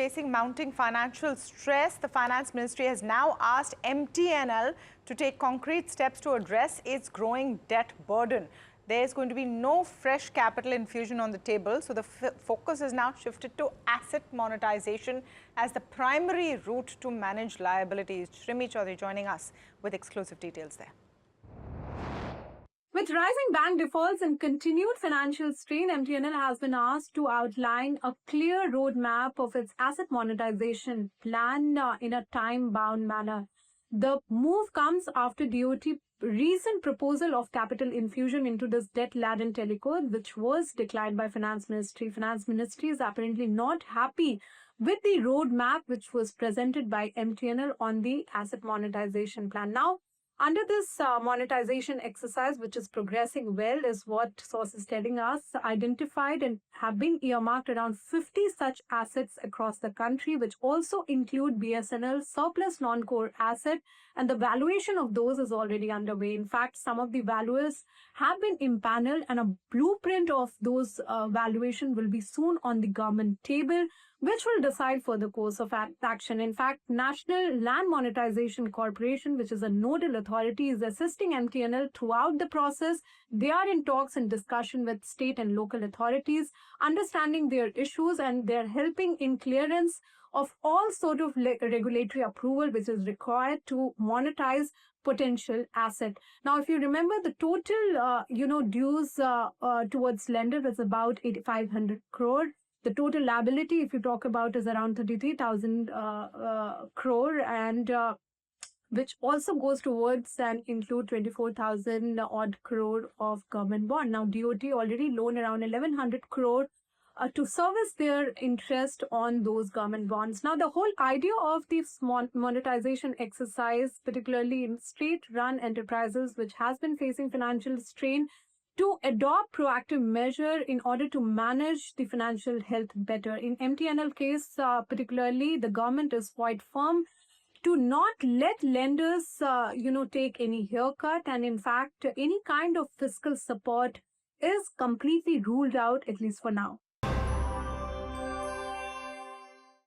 facing mounting financial stress. The Finance Ministry has now asked MTNL to take concrete steps to address its growing debt burden. There's going to be no fresh capital infusion on the table, so the focus is now shifted to asset monetization as the primary route to manage liabilities. Shrimi Choudhary joining us with exclusive details there. With rising bank defaults and continued financial strain, MTNL has been asked to outline a clear roadmap of its asset monetization plan in a time-bound manner. The move comes after DOT recent proposal of capital infusion into this debt-laden telecom, which was declined by Finance Ministry. Finance Ministry is apparently not happy with the roadmap which was presented by MTNL on the asset monetization plan. Now, under this monetization exercise, which is progressing well, is what sources telling us, identified and have been earmarked around 50 such assets across the country, which also include BSNL surplus non-core asset, and the valuation of those is already underway. In fact, some of the valuers have been impaneled, and a blueprint of those valuation will be soon on the government table, which will decide for the course of action. In fact, National Land Monetisation Corporation, which is a nodal authority, is assisting MTNL throughout the process. They are in talks and discussion with state and local authorities, understanding their issues, and they're helping in clearance of all sort of regulatory approval which is required to monetize potential asset. Now, if you remember, the total, dues towards lender is about 8,500 crore. The total liability, if you talk about, is around 33,000 crore, and which also goes towards and include 24,000 odd crore of government bond. Now, DOT already loaned around 1,100 crore to service their interest on those government bonds. Now, the whole idea of this monetization exercise, particularly in state-run enterprises, which has been facing financial strain, to adopt proactive measure in order to manage the financial health better. In MTNL case, particularly, the government is quite firm to not let lenders, take any haircut, and in fact, any kind of fiscal support is completely ruled out, at least for now.